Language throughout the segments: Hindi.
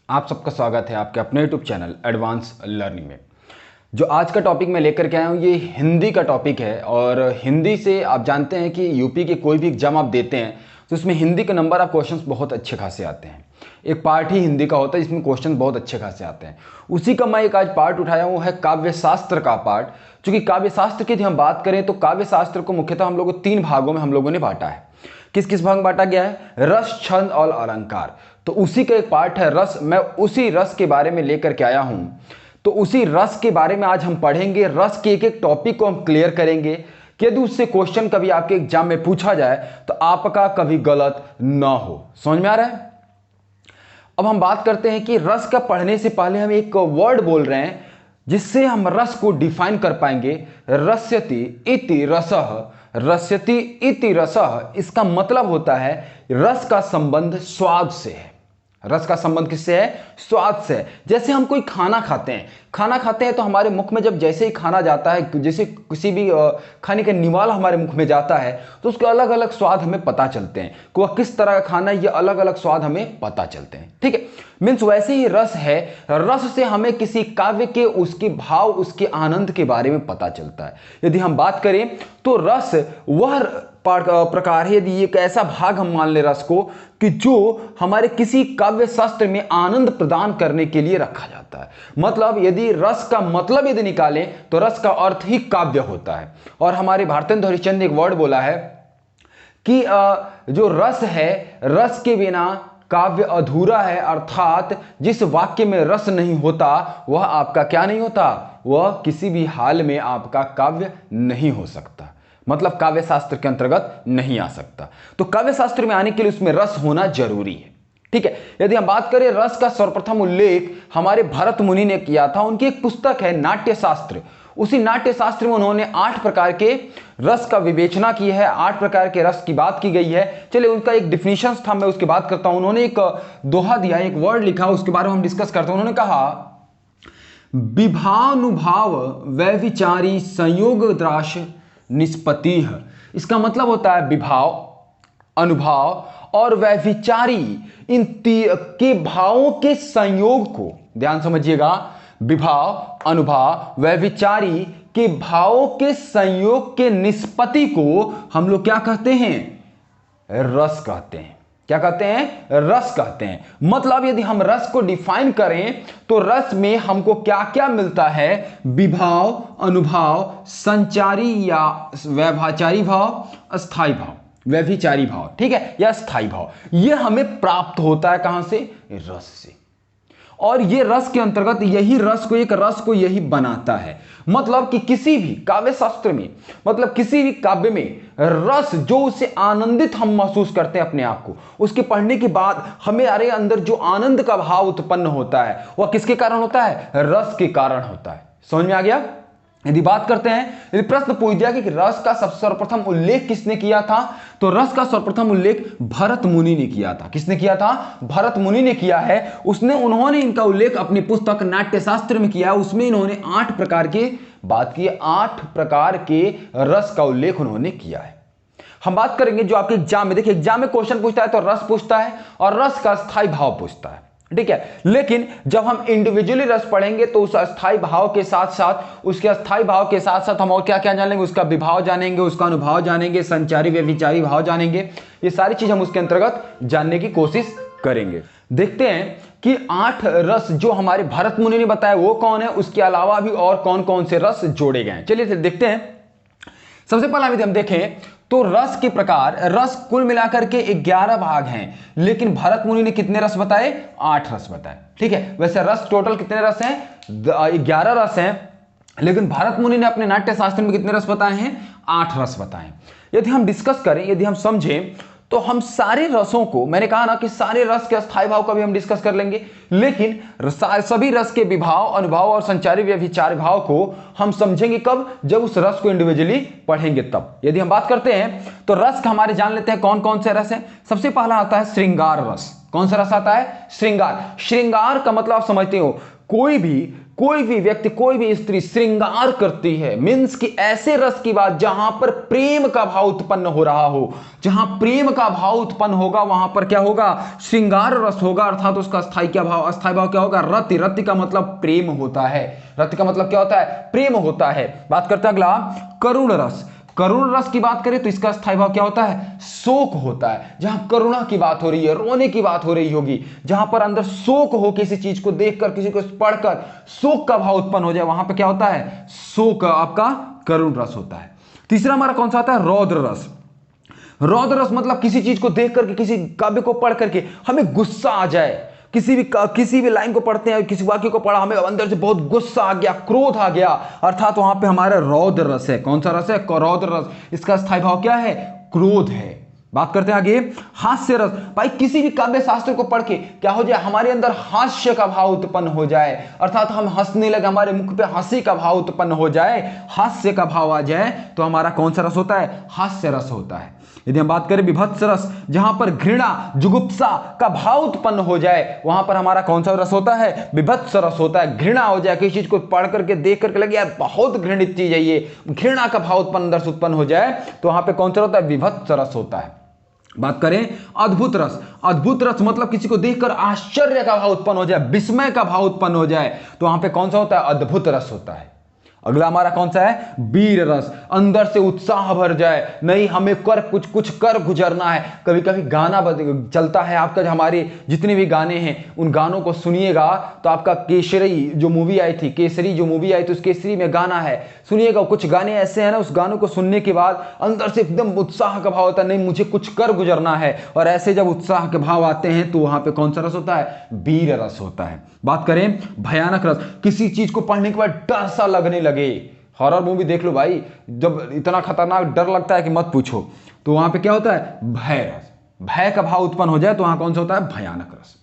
आप सबका स्वागत है आपके अपने यूट्यूब चैनल एडवांस लर्निंग में। जो आज का टॉपिक मैं लेकर के आया हूँ ये हिंदी का टॉपिक है। और हिंदी से आप जानते हैं कि यूपी के कोई भी एग्जाम आप देते हैं तो उसमें हिंदी के नंबर ऑफ क्वेश्चंस बहुत अच्छे खासे आते हैं। एक पार्ट ही हिंदी का होता है जिसमें क्वेश्चन बहुत अच्छे खासे आते हैं। उसी का मैं एक आज पार्ट उठाया हूँ, है काव्य शास्त्र का पार्ट। चूंकि काव्य शास्त्र की यदि हम बात करें तो काव्य शास्त्र को मुख्यतः हम लोग तीन भागों में हम लोगों ने बांटा है। किस किस भाग में बांटा गया है? रस, छंद और अलंकार। तो उसी का एक पार्ट है रस। मैं उसी रस के बारे में लेकर के आया हूं। तो उसी रस के बारे में आज हम पढ़ेंगे। रस के एक एक टॉपिक को हम क्लियर करेंगे कि यदि उससे क्वेश्चन कभी आपके एग्जाम में पूछा जाए तो आपका कभी गलत ना हो। समझ में आ रहा है? अब हम बात करते हैं कि रस का पढ़ने से पहले हम एक वर्ड बोल रहे हैं जिससे हम रस को डिफाइन कर पाएंगे। रस्यति इति रसः। रस्यति इति रसः, इसका मतलब होता है रस का संबंध स्वाद से है। रस का संबंध किससे है? स्वाद से है। जैसे हम कोई खाना खाते हैं तो हमारे मुख में जब जैसे ही खाना जाता है, जैसे किसी भी खाने का निवाला हमारे मुख में जाता है तो उसके अलग अलग स्वाद हमें पता चलते हैं कि वह किस तरह का खाना है। ये अलग अलग स्वाद हमें पता चलते हैं। ठीक है, मीन्स वैसे ही रस है। रस से हमें किसी काव्य के उसके भाव, उसके आनंद के बारे में पता चलता है। यदि हम बात करें तो रस वह प्रकार है, यदि एक ऐसा भाग हम मान ले रस को कि जो हमारे किसी काव्य शास्त्र में आनंद प्रदान करने के लिए रखा जाता है। मतलब यदि रस का मतलब यदि निकालें तो रस का अर्थ ही काव्य होता है। और हमारे भारतेंदु हरिश्चंद्र ने एक वर्ड बोला है कि जो रस है, रस के बिना काव्य अधूरा है। अर्थात जिस वाक्य में रस नहीं होता वह आपका क्या नहीं होता? वह किसी भी हाल में आपका काव्य नहीं हो सकता। मतलब काव्य शास्त्र के अंतर्गत नहीं आ सकता। तो काव्य शास्त्र में आने के लिए उसमें रस होना जरूरी है। ठीक है, यदि हम बात करें रस का सर्वप्रथम उल्लेख हमारे भरत मुनि ने किया था। उनकी एक पुस्तक है नाट्य शास्त्र। उसी नाट्य शास्त्र में उन्होंने 8 प्रकार के रस का विवेचना की है। 8 प्रकार के रस की बात की गई है। चलिए उनका एक डिफिनीशन था, मैं उसकी बात करता हूं। उन्होंने एक दोहा दिया, एक वर्ड लिखा, उसके बारे में हम डिस्कस करते हैं। उन्होंने कहा विभानुभाव वैविचारी संयोग द्राश निष्पत्ति। इसका मतलब होता है विभाव, अनुभाव और वैविचारी, इन के भावों के संयोग को, ध्यान समझिएगा, विभाव, अनुभाव, वैविचारी के भावों के संयोग के निष्पत्ति को हम लोग क्या कहते हैं? रस कहते हैं। क्या कहते हैं? रस कहते हैं। मतलब यदि हम रस को डिफाइन करें तो रस में हमको क्या क्या मिलता है? विभाव, अनुभाव, संचारी या वैभाचारी भाव, अस्थाई भाव, व्यभिचारी भाव, ठीक है, या स्थाई भाव। यह हमें प्राप्त होता है कहां से? रस से। और ये रस के अंतर्गत यही रस को, एक रस को यही बनाता है। मतलब कि किसी भी काव्य शास्त्र में, मतलब किसी भी काव्य में रस जो उससे आनंदित हम महसूस करते हैं अपने आप को, उसके पढ़ने के बाद हमारे अंदर जो आनंद का भाव उत्पन्न होता है वह किसके कारण होता है? रस के कारण होता है। समझ में आ गया? यदि बात करते हैं, यदि प्रश्न पूछ दिया कि रस का सबसे सर्वप्रथम उल्लेख किसने किया था, तो रस का सर्वप्रथम उल्लेख भरत मुनि ने किया था। किसने किया था? भरत मुनि ने किया है। उन्होंने इनका उल्लेख अपनी पुस्तक नाट्य शास्त्र में किया है। उसमें इन्होंने 8 प्रकार के बात की, 8 प्रकार के रस का उल्लेख उन्होंने किया है। हम बात करेंगे जो आपके एग्जाम में, देखिए एग्जाम में क्वेश्चन पूछता है तो रस पूछता है और रस का स्थायी भाव पूछता है। ठीक है, लेकिन जब हम इंडिविजुअली रस पढ़ेंगे तो उस अस्थाई भाव के साथ साथ, उसके अस्थाई भाव के साथ साथ हम और क्या क्या जानेंगे? उसका विभाव जानेंगे, उसका अनुभाव जानेंगे, संचारी व्यभिचारी भाव जानेंगे। ये सारी चीज हम उसके अंतर्गत जानने की कोशिश करेंगे। देखते हैं कि 8 रस जो हमारे भरत मुनि ने बताया वो कौन है, उसके अलावा भी और कौन कौन से रस जोड़े गए हैं। चलिए देखते हैं। सबसे पहला यदि हम देखें तो रस के प्रकार, रस कुल मिलाकर के 11 भाग हैं, लेकिन भरत मुनि ने कितने रस बताए? 8 रस बताए। ठीक है, वैसे रस टोटल कितने रस हैं? 11 रस हैं, लेकिन भरत मुनि ने अपने नाट्य शास्त्र में कितने रस बताए हैं? 8 रस बताए। यदि हम डिस्कस करें, यदि हम समझें तो हम सारे रसों को, मैंने कहा ना कि सारे रस के अस्थाई भाव का भी हम डिस्कस कर लेंगे, लेकिन सभी रस के विभाव, अनुभाव और संचारी व्यभिचारी भाव को हम समझेंगे कब? जब उस रस को इंडिविजुअली पढ़ेंगे तब। यदि हम बात करते हैं तो रस का हमारे जान लेते हैं कौन कौन से रस हैं। सबसे पहला आता है श्रृंगार रस। कौन सा रस आता है? श्रृंगार। श्रृंगार का मतलब आप समझते हो, कोई भी कोई भी व्यक्ति, कोई भी स्त्री श्रृंगार करती है, मीन्स कि ऐसे रस की बात जहां पर प्रेम का भाव उत्पन्न हो रहा हो, जहां प्रेम का भाव उत्पन्न होगा वहां पर क्या होगा, श्रृंगार रस होगा, अर्थात उसका अस्थाई क्या भाव, अस्थाई भाव क्या होगा, रति। रति का मतलब प्रेम होता है, रति का मतलब क्या होता है, प्रेम होता है। बात करते हैं अगला, करुण रस। करुण रस की बात करें तो इसका स्थायी भाव क्या होता है, शोक होता है। जहां करुणा की बात हो रही है, रोने की बात हो रही होगी, जहां पर अंदर शोक हो, किसी चीज को देखकर, किसी को पढ़कर शोक का भाव उत्पन्न हो जाए, वहां पर क्या होता है, शोक आपका करुण रस होता है। तीसरा हमारा कौन सा आता है, रौद्र रस। रौद्र रस मतलब किसी चीज को देख करके, किसी काव्य को पढ़ करके हमें गुस्सा आ जाए, किसी भी लाइन को पढ़ते हैं, किसी वाक्य को पढ़ा, हमें अंदर से बहुत गुस्सा आ गया, क्रोध आ गया, अर्थात वहां पे हमारा रौद्र रस है। कौन सा रस है, रौद्र रस। इसका स्थायी भाव क्या है, क्रोध है। बात करते हैं आगे, हास्य रस। भाई किसी भी काव्य शास्त्र को पढ़ के क्या हो जाए, हमारे अंदर हास्य का भाव उत्पन्न हो जाए, अर्थात हम हंसने लगे, हमारे मुख पे हंसी का भाव उत्पन्न हो जाए, हास्य का भाव आ जाए, तो हमारा कौन सा रस होता है, हास्य रस होता है। यदि हम बात करें विभत्स रस, जहां पर घृणा, जुगुप्सा का भाव उत्पन्न हो जाए, वहां पर हमारा कौन सा रस होता है, विभत्स रस होता है। घृणा हो जाए, किसी चीज को पढ़ करके, देख करके लगे यार बहुत घृणित चीज है ये, घृणा का भाव अंदर से उत्पन्न हो जाए, तो वहां पे कौन सा होता है, विभत्स रस होता है। बात करें अद्भुत रस। अद्भुत रस मतलब किसी को देखकर आश्चर्य का भाव उत्पन्न हो जाए, विस्मय का भाव उत्पन्न हो जाए, तो वहां पे कौन सा होता है, अद्भुत रस होता है। अगला हमारा कौन सा है, वीर रस। अंदर से उत्साह भर जाए, नहीं हमें कुछ कर गुजरना है। कभी कभी गाना चलता है आपका, हमारे जितने भी गाने हैं उन गानों को सुनिएगा तो आपका केसरी जो मूवी आई थी, केसरी जो मूवी आई थी, उस केसरी में गाना है, सुनिएगा कुछ गाने ऐसे हैं ना, उस गानों को सुनने के बाद अंदर से एकदम उत्साह का भाव होता है, नहीं मुझे कुछ कर गुजरना है। और ऐसे जब उत्साह के भाव आते हैं तो वहां पे कौन सा रस होता है, वीर रस होता है। बात करें भयानक रस, किसी चीज को पढ़ने के बाद डर सा लगने लगे। हॉरर मूवी देख लो भाई, जब इतना खतरनाक डर लगता है कि मत पूछो, तो वहां पे क्या होता है, भय रस। भय का भाव उत्पन्न हो जाए तो वहां कौन सा होता है, भयानक रस।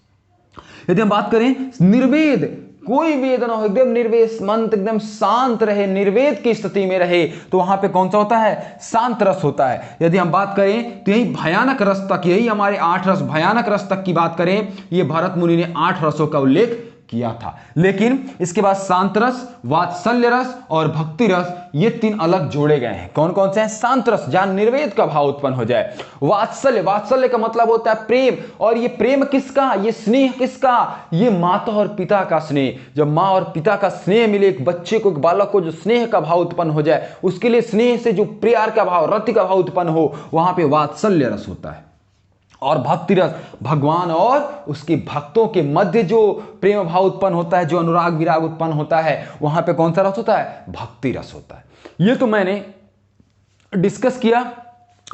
यदि हम बात करें निर्वेद, कोई वेद ना हो, एकदम निर्वेद, मंत्र एकदम शांत रहे, निर्वेद की स्थिति में रहे, तो वहां पे कौन सा होता है, शांत रस होता है। यदि हम बात करें तो यही भयानक रस तक, यही हमारे 8 रस, भयानक रस तक की बात करें, ये भरत मुनि ने 8 रसों का उल्लेख किया था। लेकिन इसके बाद शांत रस, वात्सल्य रस और भक्ति रस, ये 3 अलग जोड़े गए हैं। कौन कौन से हैं, शांत रस जहां निर्वेद का भाव उत्पन्न हो जाए, वात्सल्य, वात्सल्य का मतलब होता है प्रेम, और ये प्रेम किसका, ये स्नेह किसका, ये माता और पिता का स्नेह। जब माँ और पिता का स्नेह मिले, एक बच्चे को, एक बालक को जो स्नेह का भाव उत्पन्न हो जाए, उसके लिए स्नेह से जो प्यार का भाव, रति का भाव उत्पन्न हो, वहां पे वात्सल्य रस होता है। और भक्ति रस, भगवान और उसके भक्तों के मध्य जो प्रेम भाव उत्पन्न होता है, जो अनुराग विराग उत्पन्न होता है, वहां पे कौन सा रस होता है, भक्ति रस होता है। ये तो मैंने डिस्कस किया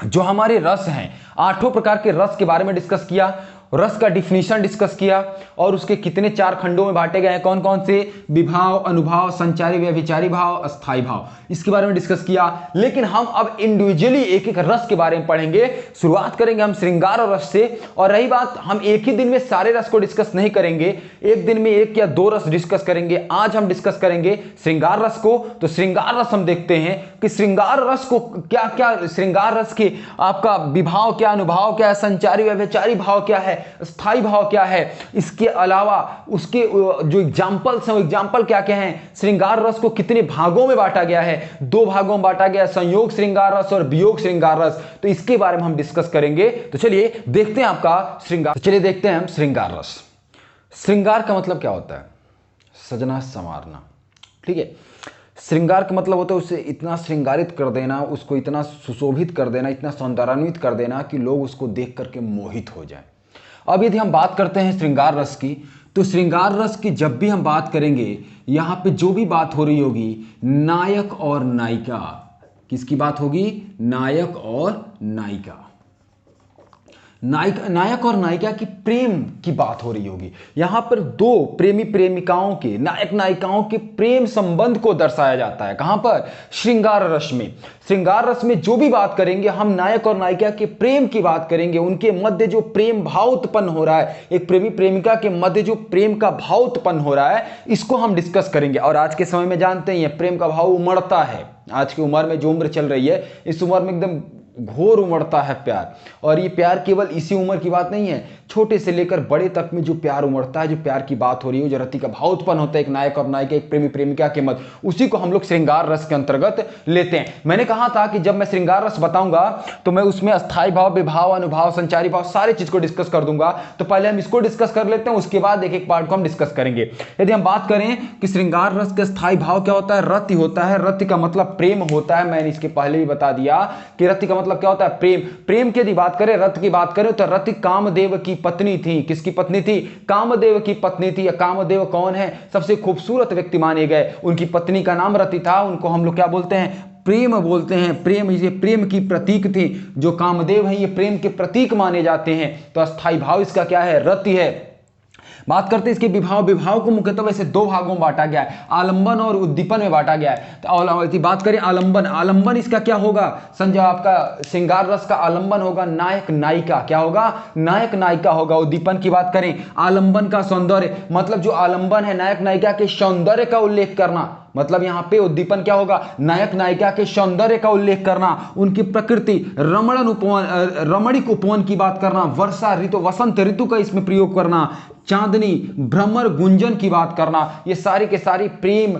जो हमारे रस हैं, 8 प्रकार के रस के बारे में डिस्कस किया, रस का डिफिनीशन डिस्कस किया, और उसके कितने 4 खंडों में बांटे गए हैं, कौन कौन से, विभाव, अनुभाव, संचारी व्यभिचारी भाव, अस्थाई भाव, इसके बारे में डिस्कस किया। लेकिन हम अब इंडिविजुअली एक एक रस के बारे में पढ़ेंगे। शुरुआत करेंगे हम श्रृंगार और रस से, और रही बात, हम एक ही दिन में सारे रस को डिस्कस नहीं करेंगे, एक दिन में 1 या 2 रस डिस्कस करेंगे। आज हम डिस्कस करेंगे श्रृंगार रस को। तो श्रृंगार रस हम देखते हैं कि श्रृंगार रस को क्या क्या, श्रृंगार रस के आपका विभाव क्या, अनुभाव क्या है, संचारी व्यभिचारी भाव क्या है, स्थाई भाव क्या है, इसके अलावा उसके जो एग्जाम्पल्स हैं, एग्जाम्पल क्या क्या हैं, श्रृंगार रस को कितने भागों में बांटा गया है, 2 भागों में बांटा गया, संयोग श्रृंगार रस और वियोग श्रृंगार रस। तो इसके बारे में हम डिस्कस करेंगे। तो चलिए देखते हैं आपका श्रृंगार, तो चलिए देखते हैं हम श्रृंगार रस। श्रृंगार का मतलब क्या होता है, सजना संवारना, ठीक है। श्रृंगार का मतलब होता है उसे इतना श्रृंगारित कर देना, उसको इतना सुशोभित कर देना, इतना सौंदर्यान्वित कर देना कि लोग उसको देख करके मोहित हो जाए। अब यदि हम बात करते हैं श्रृंगार रस की, तो श्रृंगार रस की जब भी हम बात करेंगे, यहाँ पे जो भी बात हो रही होगी, नायक और नायिका, किसकी बात होगी, नायक और नायिका, नायक और नायिका की प्रेम की बात हो रही होगी। यहां पर 2 प्रेमी प्रेमिकाओं के, नायक नायिकाओं के प्रेम संबंध को दर्शाया जाता है। कहां पर, श्रृंगार रस में। श्रृंगार रस में जो भी बात करेंगे हम, नायक और नायिका के प्रेम की बात करेंगे, उनके मध्य जो प्रेम भाव उत्पन्न हो रहा है, एक प्रेमी प्रेमिका के मध्य जो प्रेम का भाव उत्पन्न हो रहा है, इसको हम डिस्कस करेंगे। और आज के समय में जानते हैं प्रेम का भाव उमड़ता है, आज की उम्र में जो उम्र चल रही है, इस उम्र में एकदम घोर उमड़ता है प्यार। और ये प्यार केवल इसी उम्र की बात नहीं है, छोटे से लेकर बड़े तक में जो प्यार उमड़ता है, जो प्यार की बात हो रही है, जो रति का भाव उत्पन्न होता है एक नायक और नायिका, एक प्रेमी प्रेमिका के मध्य, उसी को हम लोग श्रृंगार रस के अंतर्गत लेते हैं। मैंने कहा था कि जब मैं श्रृंगार रस बताऊंगा तो मैं उसमें अस्थाई भाव, विभाव, अनुभाव, संचारी भाव सारी चीज को डिस्कस कर दूंगा। तो पहले हम इसको डिस्कस कर लेते हैं, उसके बाद एक एक पार्ट को हम डिस्कस करेंगे। यदि हम बात करें कि श्रृंगार रस के स्थायी भाव क्या होता है, रति होता है। रति का मतलब प्रेम होता है। मैंने इसके पहले भी बता दिया कि रति का मतलब क्या होता है, प्रेम। प्रेम की यदि बात करें, रति की बात करें तो रति कामदेव की पत्नी थी। किसकी पत्नी थी? कामदेव की पत्नी थी। कामदेव कौन है? सबसे खूबसूरत व्यक्ति माने गए। उनकी पत्नी का नाम रति था। उनको हम लोग क्या बोलते हैं? प्रेम बोलते हैं। प्रेम, ये प्रेम की प्रतीक थी। जो कामदेव है ये प्रेम के प्रतीक माने जाते हैं। तो अस्थाई भाव इसका क्या है? रति है। बात करते हैं इसके विभाव। विभाव को मुख्यतः वैसे दो भागों में बांटा गया है, आलंबन और उद्दीपन में बांटा गया है। तो बात करें आलंबन, आलंबन इसका क्या होगा? संजय, आपका श्रृंगार रस का आलंबन होगा नायक नायिका। क्या होगा? नायक नायिका होगा। उद्दीपन की बात करें, आलंबन का सौंदर्य, मतलब जो आलंबन है नायक नायिका के सौंदर्य का उल्लेख करना। मतलब यहां पे उद्दीपन क्या होगा? नायक नायिका के सौंदर्य का उल्लेख करना, उनकी प्रकृति, रमणन उपवन, रमणीक उपवन की बात करना, वर्षा ऋतु, वसंत ऋतु का इसमें प्रयोग करना, चांदनी, भ्रमर, गुंजन की बात करना। ये सारी के सारी प्रेम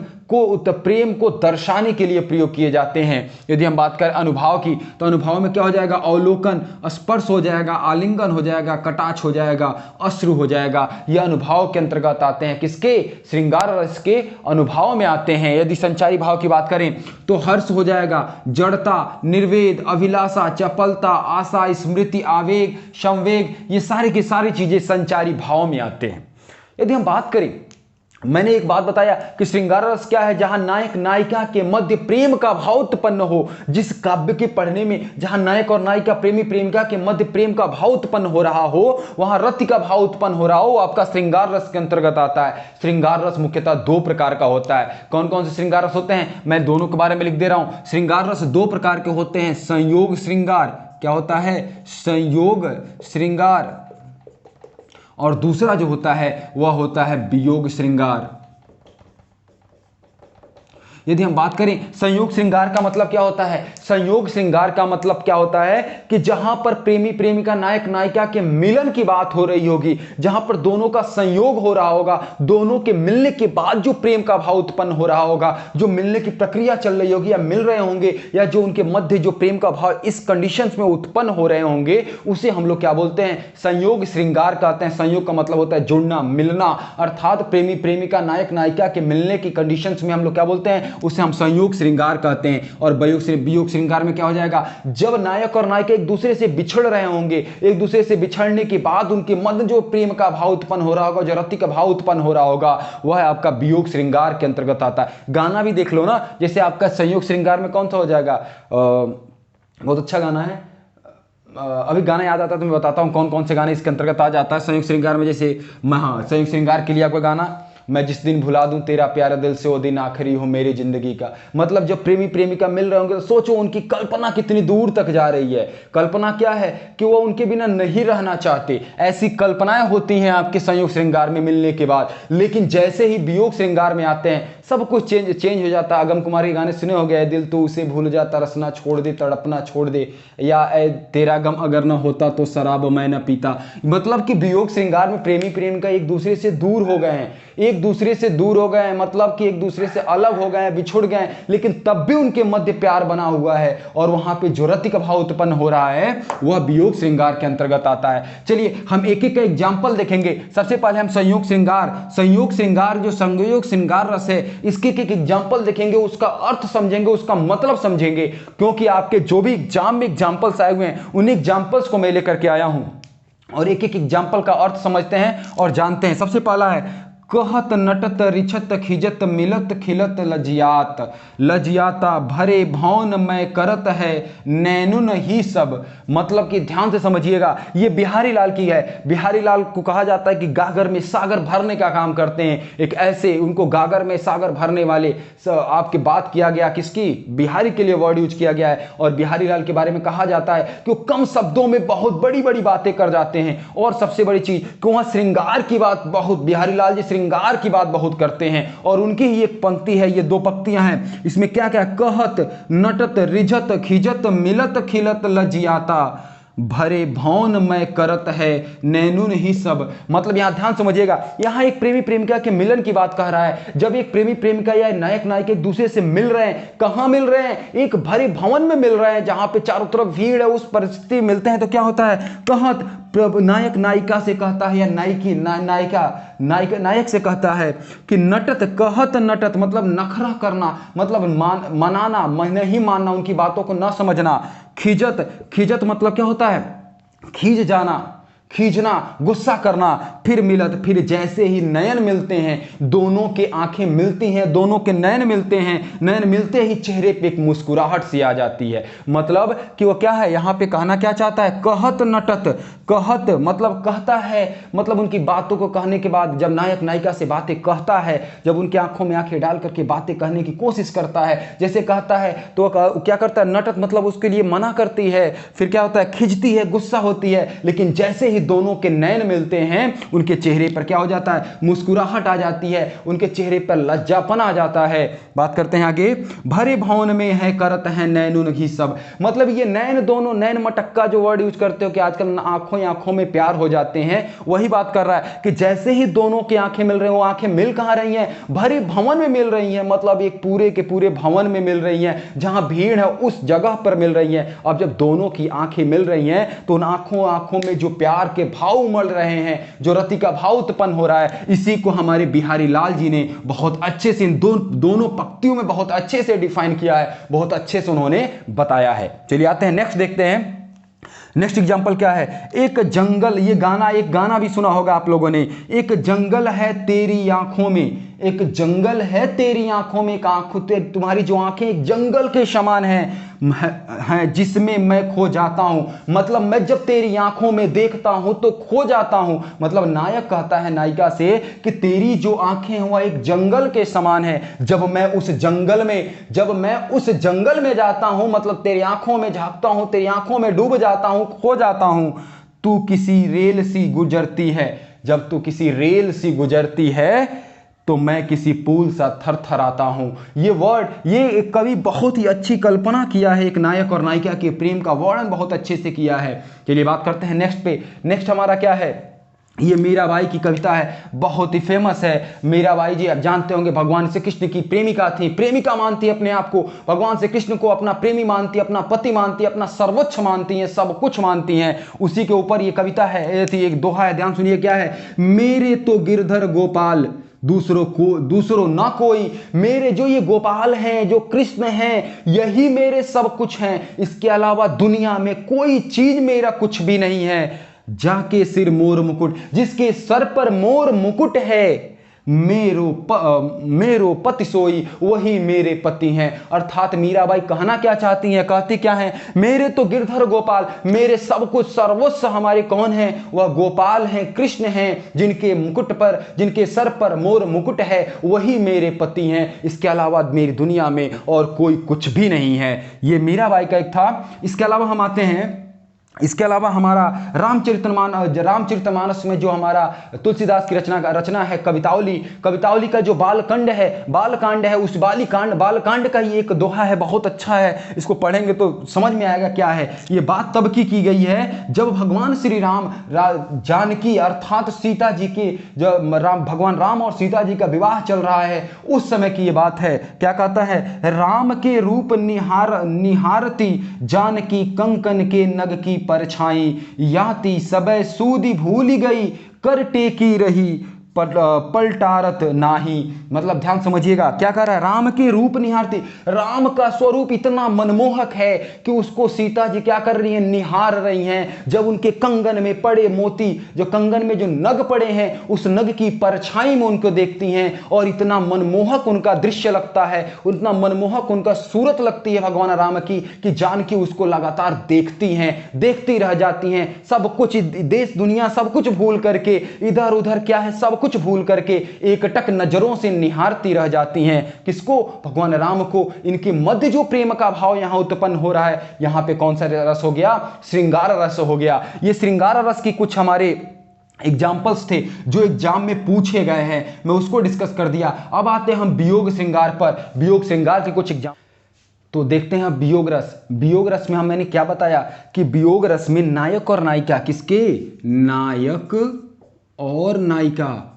को दर्शाने के लिए प्रयोग किए जाते हैं। यदि हम बात करें अनुभाव की, तो अनुभाव में क्या हो जाएगा? अवलोकन, स्पर्श हो जाएगा, आलिंगन हो जाएगा, कटाक्ष हो जाएगा, अश्रु हो जाएगा। यह अनुभाव के अंतर्गत आते हैं। किसके? श्रृंगार रस के अनुभाव में आते हैं। यदि संचारी भाव की बात करें तो हर्ष हो जाएगा, जड़ता, निर्वेद, अभिलाषा, चपलता, आशा, स्मृति, आवेग, संवेग, ये सारी की सारी चीजें संचारी भाव में आते हैं। यदि हम बात करें, मैंने एक बात बताया कि श्रृंगार रस क्या है? जहां नायक नायिका के मध्य प्रेम का भाव उत्पन्न हो। जिस काव्य के पढ़ने में जहां नायक और नायिका, प्रेमी प्रेमिका के मध्य प्रेम का भाव उत्पन्न हो रहा हो, वहां रति का भाव उत्पन्न हो रहा हो, आपका श्रृंगार रस के अंतर्गत आता है। श्रृंगार रस मुख्यतः दो प्रकार का होता है। कौन कौन से श्रृंगार रस होते हैं? मैं दोनों के बारे में लिख दे रहा हूं। श्रृंगार रस दो प्रकार के होते हैं। संयोग श्रृंगार, क्या होता है? संयोग श्रृंगार। और दूसरा जो होता है वह होता है वियोग श्रृंगार। यदि हम बात करें संयोग श्रृंगार का मतलब क्या होता है? संयोग श्रृंगार का मतलब क्या होता है कि जहां पर प्रेमी प्रेमिका, नायक नायिका के मिलन की बात हो रही होगी, जहां पर दोनों का संयोग हो रहा होगा, दोनों के मिलने के बाद जो प्रेम का भाव उत्पन्न हो रहा होगा, जो मिलने की प्रक्रिया चल रही होगी या मिल रहे होंगे, या जो उनके मध्य जो प्रेम का भाव इस कंडीशंस में उत्पन्न हो रहे होंगे, उसे हम लोग क्या बोलते हैं? संयोग श्रृंगार कहते हैं। संयोग का मतलब होता है जुड़ना, मिलना, अर्थात प्रेमी प्रेमिका, नायक नायिका के मिलने की कंडीशंस में हम लोग क्या बोलते हैं? उसे हम संयोग श्रृंगार कहते हैं। और वियोग श्रृंगार में क्या हो जाएगा? जब नायक और नायिका एक दूसरे से बिछड़ रहे होंगे, एक दूसरे से बिछड़ने के बाद उनके मध्य जो प्रेम का भाव उत्पन्न हो रहा होगा, जो रति का भाव उत्पन्न हो रहा होगा, वह आपका वियोग श्रृंगार के अंतर्गत आता है। गाना भी देख लो ना, जैसे आपका संयोग श्रृंगार में कौन सा हो जाएगा? बहुत अच्छा गाना है, अभी गाना याद आता है तो मैं बताता हूं कौन कौन से गाने इसके अंतर्गत आ जाता है संयोग श्रृंगार में। जैसे संयोग श्रृंगार के लिए आपका गाना, मैं जिस दिन भुला दूं तेरा प्यारा दिल से वो दिन आखिरी हो मेरी जिंदगी का। मतलब जब प्रेमी प्रेमिका मिल रहे होंगे तो सोचो उनकी कल्पना कितनी दूर तक जा रही है। कल्पना क्या है? कि वो उनके बिना नहीं रहना चाहते। ऐसी कल्पनाएं होती हैं आपके संयोग श्रृंगार में मिलने के बाद। लेकिन जैसे ही वियोग श्रृंगार में आते हैं सब कुछ चेंज हो जाता है। अगम कुमार के गाने सुने हो गए, दिल तो उसे भूल जा, तरसना छोड़ दे, तड़पना छोड़ दे, या ए तेरा गम अगर न होता तो शराब मैं न पीता। मतलब कि वियोग श्रृंगार में प्रेमी प्रेमिका एक दूसरे से दूर हो गए हैं, एक दूसरे से दूर हो गए हैं, मतलब कि एक दूसरे से अलग हो गए हैं, बिछुड़ गए हैं, लेकिन तब भी उनके मध्य प्यार बना हुआ है। और वहां पे जो रति का भाव उत्पन्न हो रहा है वह वियोग श्रृंगार के अंतर्गत आता है। चलिए हम एक एक का एग्जाम्पल देखेंगे। सबसे पहले हम संयोग श्रृंगार जो संयोग श्रृंगार रस है इसके एक एग्जाम्पल देखेंगे, उसका अर्थ समझेंगे, उसका मतलब समझेंगे। क्योंकि आपके जो भी एग्जाम में एग्जाम्पल्स आए हुए हैं उन एग्जाम्पल्स को मैं लेकर के आया हूं और एक एक एग्जाम्पल का अर्थ समझते हैं और जानते हैं। सबसे पहला है कहत नटत रिछत खिजत मिलत खिलत लजियात, लजियाता भरे भौन में करत है नैनुन ही सब। मतलब कि ध्यान से समझिएगा, ये बिहारी लाल की है। बिहारी लाल को कहा जाता है कि गागर में सागर भरने का काम करते हैं। एक ऐसे उनको गागर में सागर भरने वाले आपकी बात किया गया, किसकी? बिहारी के लिए वर्ड यूज किया गया है। और बिहारी लाल के बारे में कहा जाता है कि वो कम शब्दों में बहुत बड़ी बड़ी बातें कर जाते हैं। और सबसे बड़ी चीज कि वहां श्रृंगार की बात बहुत, बिहारी लाल जी श्रृंगार की बात बहुत करते हैं। और उनकी ही एक पंक्ति है, ये दो पंक्तियां हैं, इसमें क्या क्या? कहत नटत रिझत खिजत मिलत खिलत लजियाता, भरे भौन में करत है नैनुन ही सब। मतलब यहां ध्यान समझिएगा, यहां एक प्रेमी प्रेमिका के मिलन की बात कह रहा है। जब एक प्रेमी प्रेमिका या नायक नायिका एक दूसरे से मिल रहे हैं, कहां मिल रहे हैं? एक भरे भवन में मिल रहे हैं, जहां पे चारों तरफ भीड़ है, उस परिस्थिति में मिलते हैं तो क्या होता है? कहत नायक नायिका से कहता है, या नायिका नायक से कहता है कि नटत, कहत नटत मतलब नखरा करना, मतलब मनाना, नहीं मानना, उनकी बातों को ना समझना। खिजत मतलब क्या होता है? खींच जाना, खींचना, गुस्सा करना। फिर मिलत, फिर जैसे ही नयन मिलते हैं, दोनों के आंखें मिलती हैं, दोनों के नयन मिलते हैं, नयन मिलते ही चेहरे पे एक मुस्कुराहट सी आ जाती है। मतलब कि वो क्या है, यहां पे कहना क्या चाहता है? कहत नटत, कहत मतलब कहता है, मतलब उनकी बातों को कहने के बाद जब नायक नायिका से बातें कहता है, जब उनकी आंखों में आंखें डाल करके बातें कहने की कोशिश करता है, जैसे कहता है तो क्या करता है? नटत मतलब उसके लिए मना करती है, फिर क्या होता है? खिंचती है, गुस्सा होती है। लेकिन जैसे ही दोनों के नयन मिलते हैं, उनके चेहरे पर क्या हो जाता है? मुस्कुराहट आ जाती है, उनके चेहरे पर लज्जापन आ जाता है। बात करते हैं आगे, भरे भवन में है करत है नैनुन ही सब। मतलब ये नैन, दोनों नैन मटक्का जो वर्ड यूज करते हो कि आजकल आंखों में प्यार हो जाते हैं, वही बात कर रहा है कि जैसे ही दोनों की आंखें मिल रही हैं, वो आंखें मिल कहां रही हैं? भरे भवन में मिल रही हैं। मतलब एक पूरे के पूरे भवन में मिल रही हैं, जहां भीड़ है उस जगह पर मिल रही हैं। अब जब दोनों की आंखें मिल रही हैं तो उन आंखों में जो प्यार के भाव उमड़ रहे हैं, जो रति का भाव उत्पन्न हो रहा है, इसी को हमारे बिहारी लाल जी ने बहुत अच्छे से इन दोनों पंक्तियों में बहुत अच्छे से डिफाइन किया है, बहुत अच्छे से उन्होंने बताया है। चलिए आते हैं नेक्स्ट, देखते हैं नेक्स्ट एग्जांपल क्या है। एक जंगल, ये गाना, एक गाना भी सुना होगा आप लोगों ने। एक जंगल है तेरी आंखों में, एक जंगल है तेरी आंखों में, एक आंखों, तुम्हारी जो आंखें एक जंगल के समान हैं जिसमें मैं खो जाता हूं। मतलब मैं जब तेरी आंखों में देखता हूं तो खो जाता हूं। मतलब नायक कहता है नायिका से कि तेरी जो आंखें हैं वह एक जंगल के समान है। जब मैं उस जंगल में जाता हूं, मतलब तेरी आंखों में झांकता हूं, तेरी आंखों में डूब जाता हूं, खो जाता हूं। तू किसी रेल सी गुजरती है, जब तू किसी रेल सी गुजरती है तो मैं किसी पुल सा थरथराता हूं। ये वर्ड, ये कवि बहुत ही अच्छी कल्पना किया है, एक नायक और नायिका के प्रेम का वर्णन बहुत अच्छे से किया है। चलिए बात करते हैं नेक्स्ट पे। नेक्स्ट हमारा क्या है? ये मीराबाई की कविता है, बहुत ही फेमस है। मीराबाई जी आप जानते होंगे भगवान श्री कृष्ण की प्रेमिका थी, प्रेमिका मानती है अपने आप को, भगवान श्री कृष्ण को अपना प्रेमी मानती है, अपना पति मानती है, अपना सर्वोच्च मानती है, सब कुछ मानती हैं। उसी के ऊपर ये कविता है, एक दोहा है, ध्यान सुनिए क्या है। मेरे तो गिरधर गोपाल दूसरों ना कोई, मेरे जो ये गोपाल हैं, जो कृष्ण हैं, यही मेरे सब कुछ हैं, इसके अलावा दुनिया में कोई चीज मेरा कुछ भी नहीं है। जाके सिर मोर मुकुट, जिसके सर पर मोर मुकुट है, मेरो पति सोई, वही मेरे पति हैं। अर्थात मीराबाई कहना क्या चाहती हैं? कहती क्या है? मेरे तो गिरधर गोपाल, मेरे सब कुछ सर्वस्व हमारे कौन हैं? वह गोपाल हैं, कृष्ण हैं, जिनके मुकुट पर, जिनके सर पर मोर मुकुट है, वही मेरे पति हैं। इसके अलावा मेरी दुनिया में और कोई कुछ भी नहीं है। ये मीराबाई का एक था। इसके अलावा हम आते हैं, इसके अलावा हमारा रामचरितमानस में जो हमारा तुलसीदास की रचना है कवितावली का जो बालकांड है, उस बालकांड का ही एक दोहा है, बहुत अच्छा है। इसको पढ़ेंगे तो समझ में आएगा क्या है। ये बात तब की गई है जब भगवान श्री राम जानकी अर्थात सीता जी के, जब भगवान राम और सीता जी का विवाह चल रहा है, उस समय की ये बात है। क्या कहता है? राम के रूप निहारती जानकी कंकन के नग की परछाई, याती सबे सूदी भूली गई, कर टेकी रही पलटारत नाही। मतलब ध्यान समझिएगा क्या कर रहा है? राम के रूप निहारती, राम का स्वरूप इतना मनमोहक है कि उसको सीता जी क्या कर रही हैं? निहार रही हैं। जब उनके कंगन में पड़े मोती, जो कंगन में जो नग पड़े हैं, उस नग की परछाई में उनको देखती हैं और इतना मनमोहक उनका दृश्य लगता है, उतना मनमोहक उनका सूरत लगती है भगवान राम की कि जानकी उसको लगातार देखती हैं, देखती रह जाती हैं। सब कुछ, देश दुनिया सब कुछ भूल करके, इधर उधर क्या है सब कुछ भूल करके एकटक नजरों से निहारती रह जाती हैं। किसको? भगवान राम को। इनके मध्य जो प्रेम का भाव यहां उत्पन्न हो रहा है, यहां पे कौन सा रस हो गया? श्रृंगार रस हो गया। ये श्रृंगार रस की कुछ हमारे एग्जाम्पल्स थे जो एग्जाम में पूछे गए हैं, मैं उसको डिस्कस कर दिया। अब आते हैं हम वियोग श्रृंगार पर। वियोग श्रृंगार के कुछ एग्जाम, तो देखते हैं वियोग रस। वियोग रस में मैंने क्या बताया कि वियोग रस में नायक और नायिका, किसके, नायक और नायिका,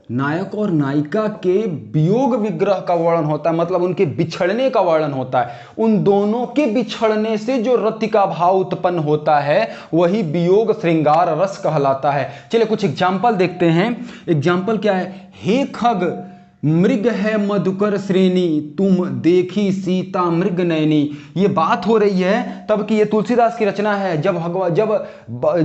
नायक और नायिका के वियोग विग्रह का वर्णन होता है, मतलब उनके बिछड़ने का वर्णन होता है। उन दोनों के बिछड़ने से जो रति का भाव उत्पन्न होता है वही वियोग श्रृंगार रस कहलाता है। चलिए कुछ एग्जाम्पल देखते हैं। एग्जाम्पल क्या है, हे खग मृग है मधुकर श्रेणी, तुम देखी सीता मृग नयनी। ये बात हो रही है तब कि ये तुलसीदास की रचना है। जब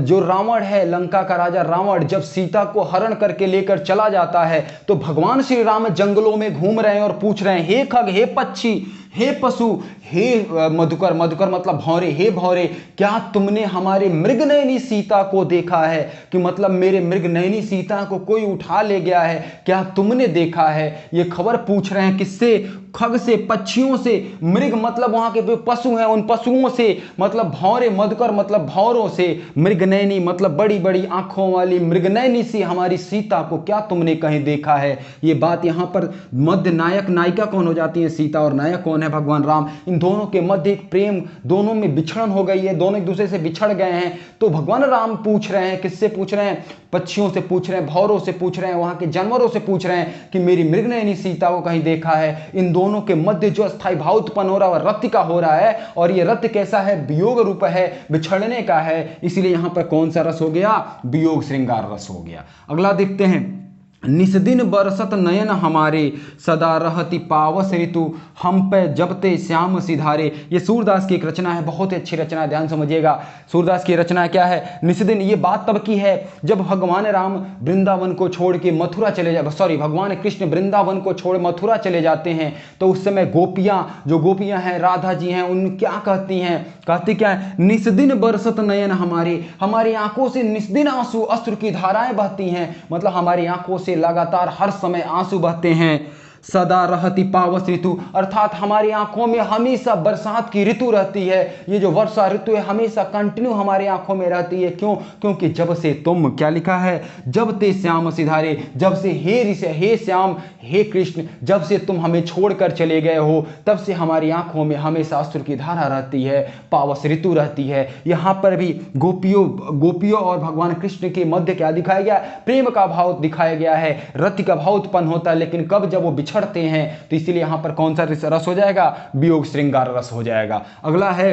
जो रावण है, लंका का राजा रावण, जब सीता को हरण करके लेकर चला जाता है तो भगवान श्री राम जंगलों में घूम रहे हैं और पूछ रहे हैं, हे खग, हे पक्षी, हे पशु, हे मधुकर, मधुकर मतलब भौरे, हे भौरे, क्या तुमने हमारे मृगनयनी सीता को देखा है? कि मतलब मेरे मृगनयनी सीता को कोई उठा ले गया है, क्या तुमने देखा है? ये खबर पूछ रहे हैं किससे? खग से, पक्षियों से। मृग मतलब वहां के जो पशु हैं उन पशुओं से, मतलब भौरे, मधुकर मतलब भौरों से। मृगनयनी मतलब बड़ी बड़ी आंखों वाली मृगनयनी सी हमारी सीता को क्या तुमने कहीं देखा है? ये बात यहां पर मध्य नायक नायिका कौन हो जाती है? सीता। और नायक कौन है? भगवान राम। इन दोनों के मध्य एक प्रेम, दोनों में बिछड़न हो गई है, दोनों एक दूसरे से बिछड़ गए हैं। तो भगवान राम पूछ रहे हैं, किससे पूछ रहे हैं? पक्षियों से पूछ रहे हैं, भौरों से पूछ रहे हैं, वहां के जानवरों से पूछ रहे हैं कि मेरी मृगनयनी सीता को कहीं देखा है? इन दोनों के मध्य जो अस्थायी भाव उत्पन्न हो रहा है रति का हो रहा है, और ये रति कैसा है? वियोग रूप है, बिछड़ने का है। इसलिए यहां पर कौन सा रस हो गया? वियोग श्रृंगार रस हो गया। अगला देखते हैं, निस्दिन बरसत नयन हमारे, सदा रहती पावस ऋतु, हम पे जबते श्याम सिधारे। ये सूरदास की एक रचना है, बहुत ही अच्छी रचना है, ध्यान समझिएगा। सूरदास की रचना क्या है? निस्दिन, ये बात तब की है जब भगवान राम वृंदावन को छोड़ के मथुरा चले जाए, सॉरी, भगवान कृष्ण वृंदावन को छोड़ मथुरा चले जाते हैं। तो उस समय गोपियां, जो गोपियां हैं, राधा जी हैं, उन क्या कहती हैं? कहती क्या है? निस्दिन बरसत नयन हमारे, हमारी आंखों से निस्दिन आंसू, अश्रु की धाराएं बहती हैं, मतलब हमारी आंखों से लगातार हर समय आंसू बहते हैं। सदा रहती पावस ऋतु, अर्थात हमारी आंखों में हमेशा बरसात की ऋतु रहती है। ये जो वर्षा ऋतु है हमेशा कंटिन्यू हमारी आंखों में रहती है। क्यों? क्योंकि जब से तुम, क्या लिखा है? जब ते श्याम सिधारे, जब से हे श्याम, हे कृष्ण, जब से तुम हमें छोड़कर चले गए हो तब से हमारी आंखों में हमेशा अश्रु की धारा रहती है, पावस ऋतु रहती है। यहां पर भी गोपियों और भगवान कृष्ण के मध्य क्या दिखाया गया? प्रेम का भाव दिखाया गया है, रति का भाव उत्पन्न होता है। लेकिन कब? जब वो बिछड़ते हैं। तो इसलिए यहां पर कौन सा रस हो जाएगा? वियोग श्रृंगार रस हो जाएगा। अगला है,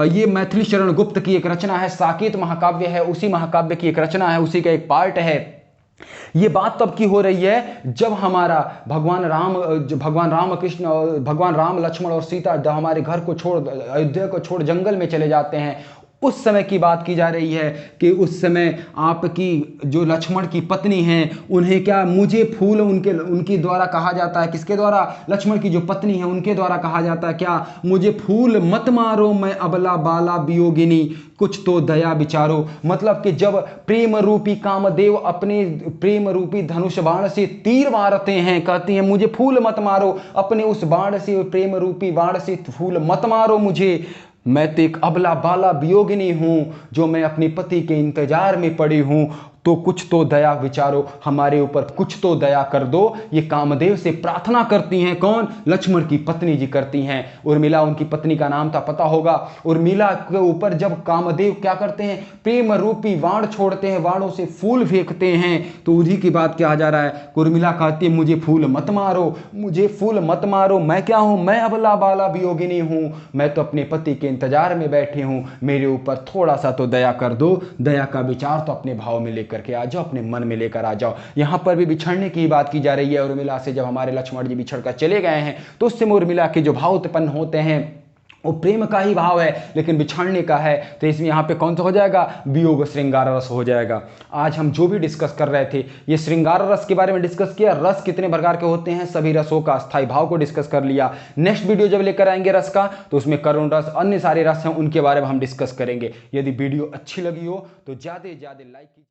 ये मैथिली शरण गुप्त की एक रचना है, साकेत महाकाव्य है, उसी महाकाव्य की एक रचना है, उसी का एक पार्ट है। ये बात तब की हो रही है जब हमारा भगवान राम कृष्ण और भगवान राम, लक्ष्मण और सीता जब हमारे घर को छोड़, अयोध्या को छोड़ जंगल में चले जाते हैं, उस समय की बात की जा रही है कि उस समय आपकी जो लक्ष्मण की पत्नी हैं उन्हें क्या, मुझे फूल, उनके द्वारा कहा जाता है, किसके द्वारा? लक्ष्मण की जो पत्नी है उनके द्वारा कहा जाता है क्या? मुझे फूल मत मारो, मैं अबला बाला वियोगिनी, कुछ तो दया विचारो। मतलब कि जब प्रेम रूपी कामदेव अपने प्रेम रूपी धनुष बाण से तीर मारते हैं, कहती हैं मुझे फूल मत मारो, अपने उस बाण से, प्रेम रूपी बाण से फूल मत मारो मुझे, मैं तो एक अबला बाला वियोगिनी हूं, जो मैं अपने पति के इंतजार में पड़ी हूं, तो कुछ तो दया विचारो, हमारे ऊपर कुछ तो दया कर दो। ये कामदेव से प्रार्थना करती हैं। कौन? लक्ष्मण की पत्नी जी करती हैं। उर्मिला उनकी पत्नी का नाम था, पता होगा। उर्मिला के ऊपर जब कामदेव क्या करते हैं? प्रेम रूपी बाण छोड़ते हैं, बाणों से फूल फेंकते हैं। तो उन्हीं की बात क्या जा रहा है? उर्मिला कहती है मुझे फूल मत मारो, मुझे फूल मत मारो, मैं क्या हूं? मैं अबला बाला वियोगिनी हूं, मैं तो अपने पति के इंतजार में बैठी हूं, मेरे ऊपर थोड़ा सा तो दया कर दो। दया का विचार तो अपने भाव में लेकर के आ जाओ, अपने मन में लेकर आ जाओ। यहां पर भी बिछड़ने की बात की जा रही है उर्मिला से। जब हमारे लक्ष्मण जी बिछड़कर चले गए हैं तो उससे उर्मिला के जो भाव उत्पन्न होते हैं वो प्रेम का ही भाव है, लेकिन बिछड़ने का है। तो इसमें यहाँ पे कौन सा हो जाएगा? वियोग श्रृंगार रस हो जाएगा। आज हम जो भी डिस्कस कर रहे थे, ये श्रृंगार रस के बारे में डिस्कस किया। रस कितने प्रकार के होते हैं, सभी रसों का स्थायी भाव को डिस्कस कर लिया। नेक्स्ट वीडियो जब लेकर आएंगे रस का, तो उसमें करुण रस, अन्य सारे रस हैं, उनके बारे में हम डिस्कस करेंगे। यदि वीडियो अच्छी लगी हो तो ज़्यादा से ज़्यादा लाइक कीजिए।